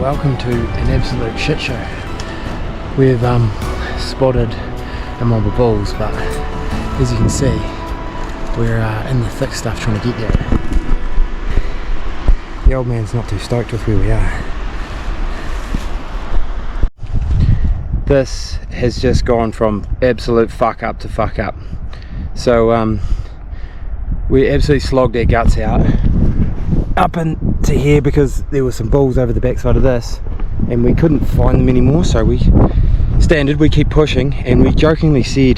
welcome to an absolute shit show. We've spotted a mob of bulls, but as you can see, we're in the thick stuff trying to get there. The old man's not too stoked with where we are. This has just gone from absolute fuck up to fuck up. So we absolutely slogged our guts out up into here because there were some bulls over the backside of this and we couldn't find them anymore, so we keep pushing, and we jokingly said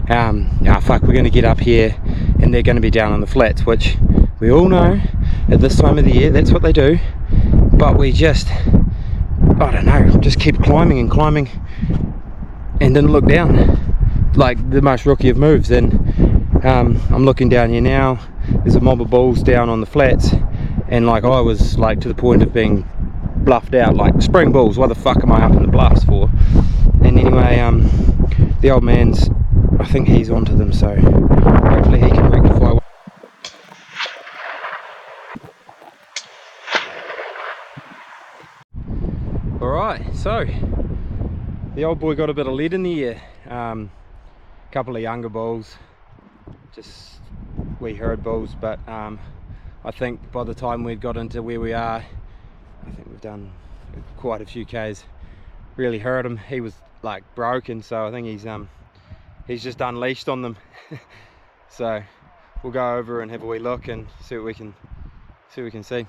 fuck, we're going to get up here and they're going to be down on the flats, which we all know at this time of the year that's what they do, but we just, I don't know, just kept climbing and climbing and didn't look down, like the most rookie of moves. And I'm looking down here now, there's a mob of bulls down on the flats, and like I was like to the point of being bluffed out, like spring bulls, why the fuck am I up in the bluffs for? And anyway, the old man's, I think he's onto them, so hopefully he can rectify. Alright, so the old boy got a bit of lead in the ear. Couple of younger bulls, just wee herd bulls, but I think by the time we'd got into where we are, I think we've done quite a few Ks, really hurt him. He was like broken, so I think he's just unleashed on them. So we'll go over and have a wee look and see what we can see.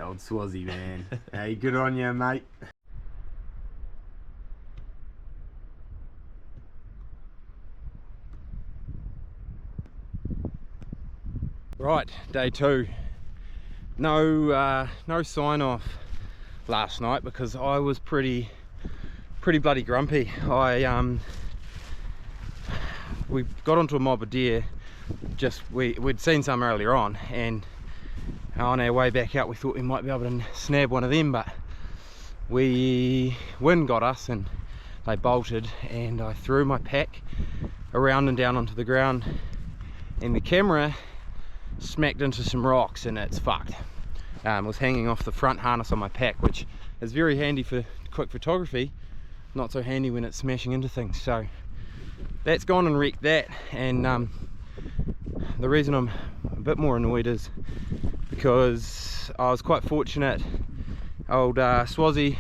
Old Swazi, man. Hey, good on you, mate. Right, day two. No sign off last night because I was pretty bloody grumpy. We got onto a mob of deer. We'd seen some earlier on, and on our way back out we thought we might be able to snap one of them, but wind got us and they bolted, and I threw my pack around and down onto the ground, and the camera smacked into some rocks and it's fucked. It was hanging off the front harness on my pack, which is very handy for quick photography, not so handy when it's smashing into things. So that's gone and wrecked that, and the reason I'm a bit more annoyed is because I was quite fortunate. Old Swazi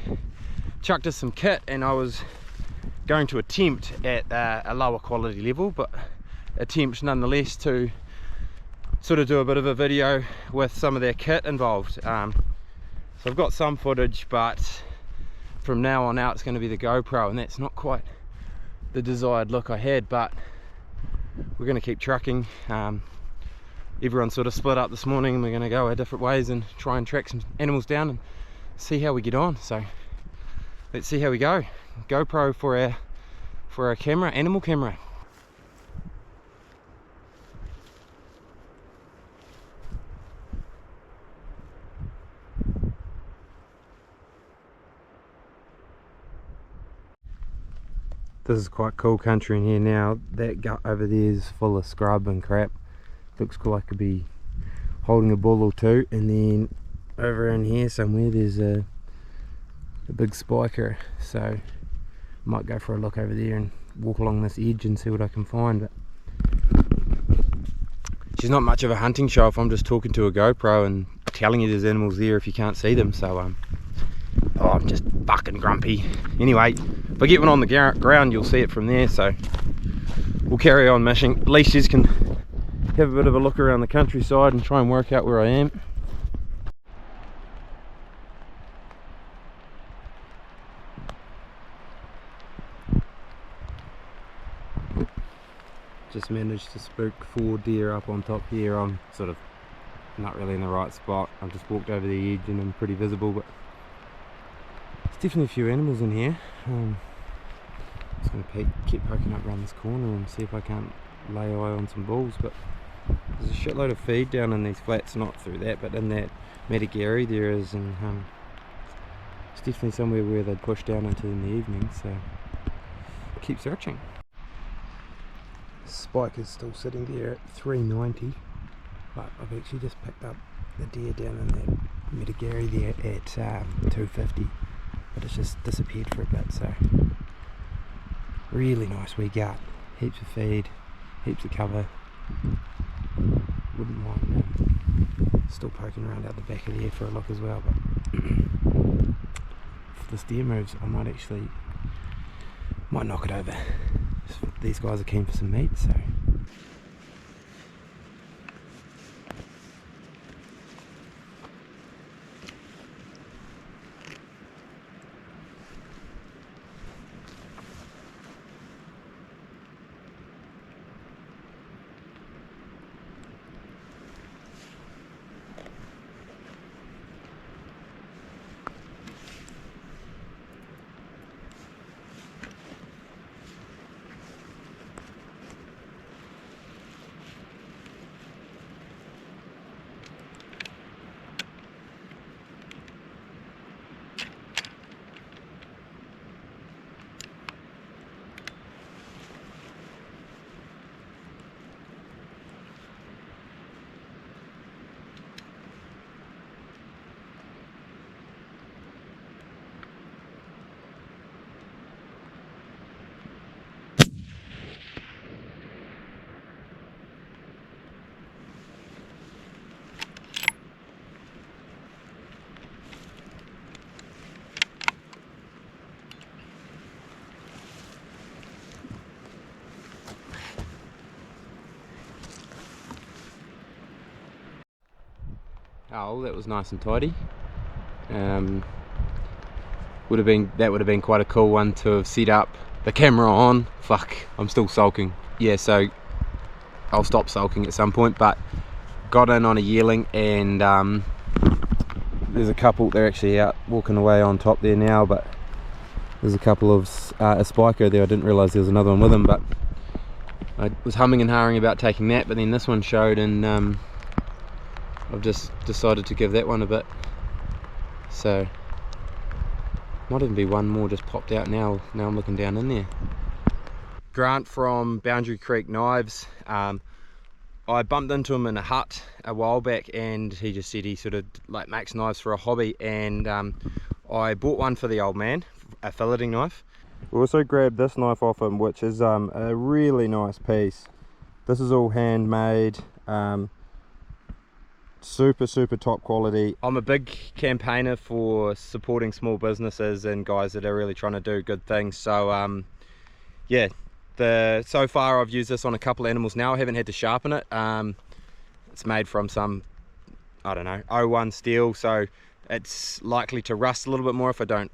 chucked us some kit, and I was going to attempt at a lower quality level, but attempt nonetheless to sort of do a bit of a video with some of their kit involved. So I've got some footage, but from now on out it's going to be the GoPro, and that's not quite the desired look I had, but we're going to keep trucking. Everyone sort of split up this morning, and we're going to go our different ways and try and track some animals down and see how we get on. So let's see how we go. GoPro for our camera, animal camera. This is quite cool country in here now. That gut over there is full of scrub and crap. Looks like I could be holding a bull or two, and then over in here somewhere there's a big spiker, so I might go for a look over there and walk along this edge and see what I can find. But she's not much of a hunting show if I'm just talking to a GoPro and telling you there's animals there if you can't see them. So I'm just fucking grumpy. Anyway, if I get one on the ground you'll see it from there, so we'll carry on mashing. At least you can have a bit of a look around the countryside and try and work out where I am. Just managed to spook 4 deer up on top here. I'm sort of not really in the right spot. I've just walked over the edge and I'm pretty visible, but there's definitely a few animals in here. Just going to keep poking up around this corner and see if I can't lay eye on some bulls, but there's a shitload of feed down in these flats, not through that, but in that Metagary there is, and it's definitely somewhere where they'd push down into in the evening, so keep searching. Spike is still sitting there at 390, but I've actually just picked up the deer down in that Metagary there at 250, but it's just disappeared for a bit, so really nice wee gut, heaps of feed, heaps of cover. Wouldn't mind still poking around out the back of there for a look as well, but if this deer moves I might knock it over. These guys are keen for some meat, so oh, that was nice and tidy. That would have been quite a cool one to have set up the camera on. Fuck, I'm still sulking. Yeah, so I'll stop sulking at some point, but got in on a yearling, and there's a couple, they're actually out walking away on top there now, but there's a couple of a spiker there. I didn't realise there was another one with him, but I was humming and hawing about taking that, but then this one showed, and I've just decided to give that one a bit. So might even be one more just popped out now I'm looking down in there. Grant from Boundary Creek Knives, I bumped into him in a hut a while back, and he just said he sort of like makes knives for a hobby, and I bought one for the old man, a filleting knife. We also grabbed this knife off him, which is a really nice piece. This is all handmade, super top quality. I'm a big campaigner for supporting small businesses and guys that are really trying to do good things, so yeah, so far I've used this on a couple of animals now. I haven't had to sharpen it. It's made from some, I don't know, 01 steel, so it's likely to rust a little bit more if I don't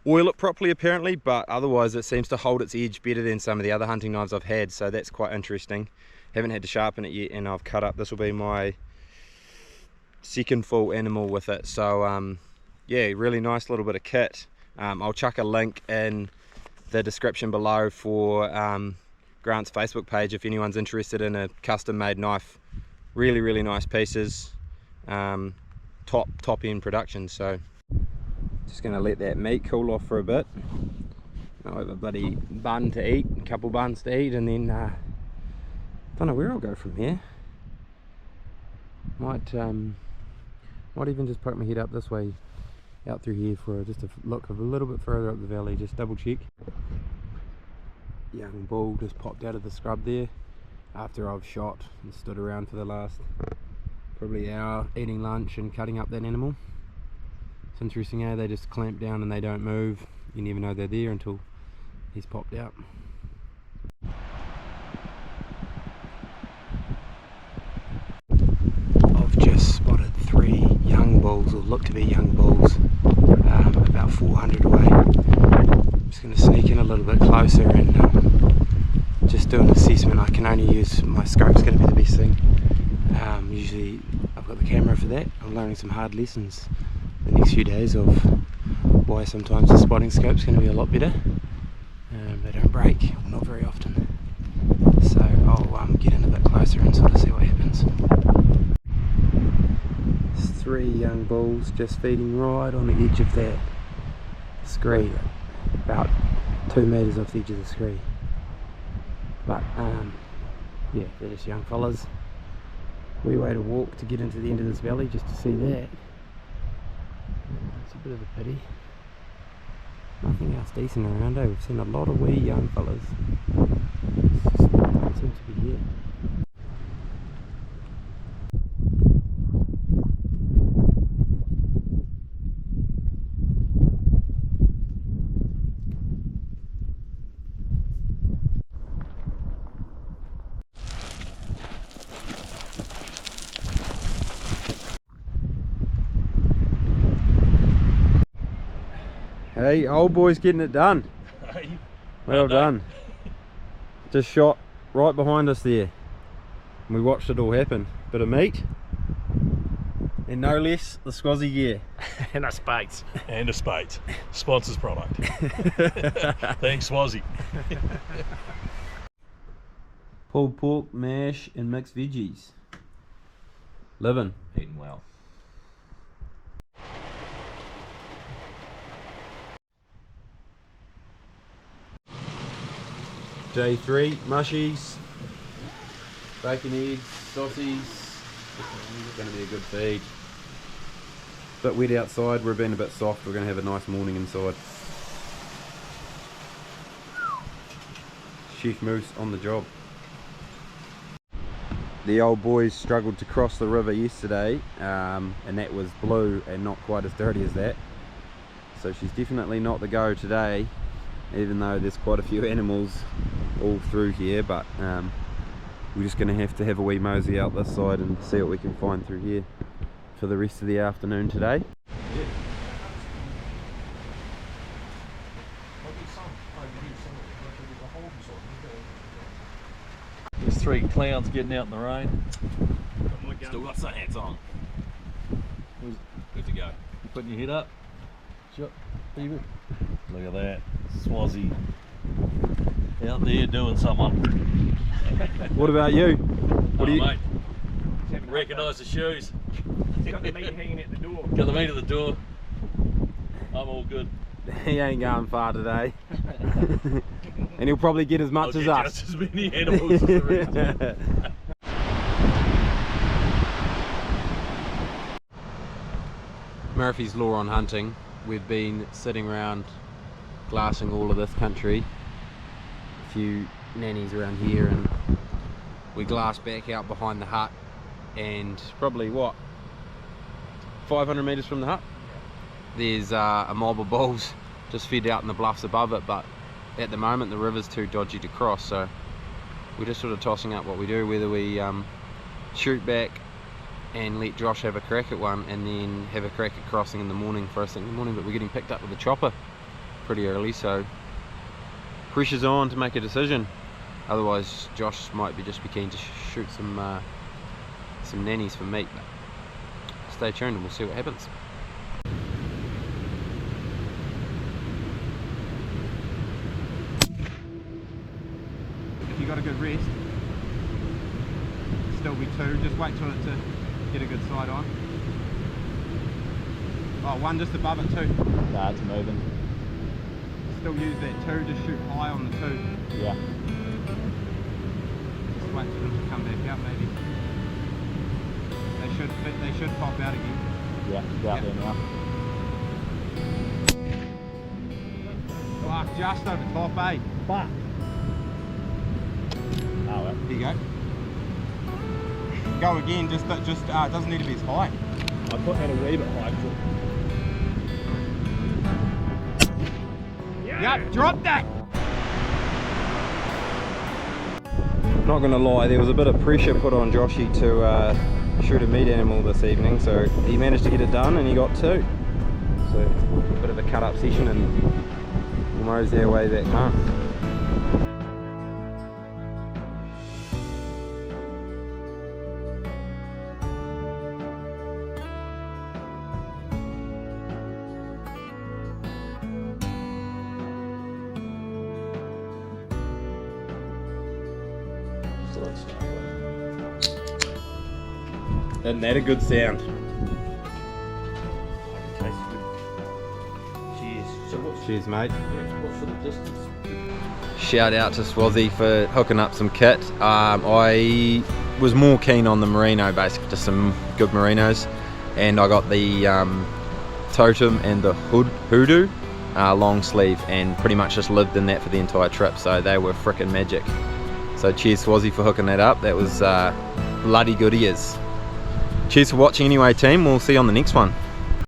oil it properly apparently, but otherwise it seems to hold its edge better than some of the other hunting knives I've had, so that's quite interesting. Haven't had to sharpen it yet, and I've cut up, this will be my second full animal with it, so yeah, really nice little bit of kit. I'll chuck a link in the description below for Grant's Facebook page if anyone's interested in a custom made knife. Really nice pieces, top end production. So just going to let that meat cool off for a bit. I'll have a bloody bun to eat, a couple buns to eat, and then don't know where I'll go from here. Might even just poke my head up this way, out through here for just a look a little bit further up the valley, just double check. Young bull just popped out of the scrub there after I've shot and stood around for the last probably hour eating lunch and cutting up that animal. It's interesting how they just clamp down and they don't move. You never know they're there until he's popped out. I've just spotted 3 young bulls, or look to be young bulls, about 400 away. I'm just going to sneak in a little bit closer and just do an assessment. I can only use my scope's going to be the best thing. Usually I've got the camera for that. I'm learning some hard lessons the next few days of why sometimes the spotting scope's going to be a lot better. they don't break, not very often. So I'll get in a bit closer and sort of see what happens. There's 3 young bulls just feeding right on the edge of that scree, about 2 metres off the edge of the scree. But yeah, they're just young fellas. Wee way to walk to get into the end of this valley just to see that. It's a bit of a pity. Nothing else decent around, eh? We've seen a lot of wee young fellas. Just don't seem to be here. Hey, old boy's getting it done. Hey, Well done. Just shot right behind us there. And we watched it all happen. Bit of meat. And no less, the Squazzy gear. and a spades. And a spades. Sponsors product. Thanks, Swazzy. Pulled pork, mash and mixed veggies. Living. Eating well. Day 3, mushies, bacon, eggs, sausages. It's going to be a good feed. Bit wet outside, we're being a bit soft, we're going to have a nice morning inside. Chef Moose on the job. The old boys struggled to cross the river yesterday, and that was blue and not quite as dirty as that. So she's definitely not the go today, even though there's quite a few animals all through here, but we're just going to have a wee mosey out this side and see what we can find through here for the rest of the afternoon today. There's 3 clowns getting out in the rain. Still got sun hats on. Good to go. You putting your head up? Shot, baby. Look at that. Swazzy. Out there doing someone. What about you? What do you... Mate. Recognise the shoes. Got the meat hanging at the door. Got the meat at the door. I'm all good. He ain't going far today. And he'll probably get as much as us. Just as many animals as the rest. Murphy's Law on hunting. We've been sitting around glassing all of this country. A few nannies around here, and we glass back out behind the hut, and probably what, 500 metres from the hut, there's a mob of bulls just fed out in the bluffs above it, but at the moment the river's too dodgy to cross, so we're just sort of tossing up what we do, whether we shoot back and let Josh have a crack at one and then have a crack at crossing in the morning, first thing in the morning. But we're getting picked up with a chopper pretty early, so pressure's on to make a decision. Otherwise Josh might just be keen to shoot some nannies for meat. But stay tuned and we'll see what happens. If you got a good rest, still be 2, just wait till it to get a good side on. Oh, 1 just above it too. Nah, it's moving. Still use that 2, just shoot high on the 2. Yeah. Just wait for them to come back out maybe. They should pop out again. Yeah, it's out there now. Fuck, just over top, eh? Fuck. Oh well. There you go. Go again, just it doesn't need to be as high. I put that a wee bit high. Yep, drop that! Not gonna lie, there was a bit of pressure put on Joshy to shoot a meat animal this evening, so he managed to get it done and he got 2. So a bit of a cut up session and we'll mosey our way back home. Isn't that a good sound? Cheers. So what's, Cheers, mate. what sort of distance? Shout out to Swazzy for hooking up some kit. I was more keen on the merino, basically just some good merinos, and I got the totem and the hoodoo long sleeve, and pretty much just lived in that for the entire trip, so they were frickin' magic. So cheers Swazzy for hooking that up. That was bloody good ears. Cheers for watching anyway, team. We'll see you on the next one.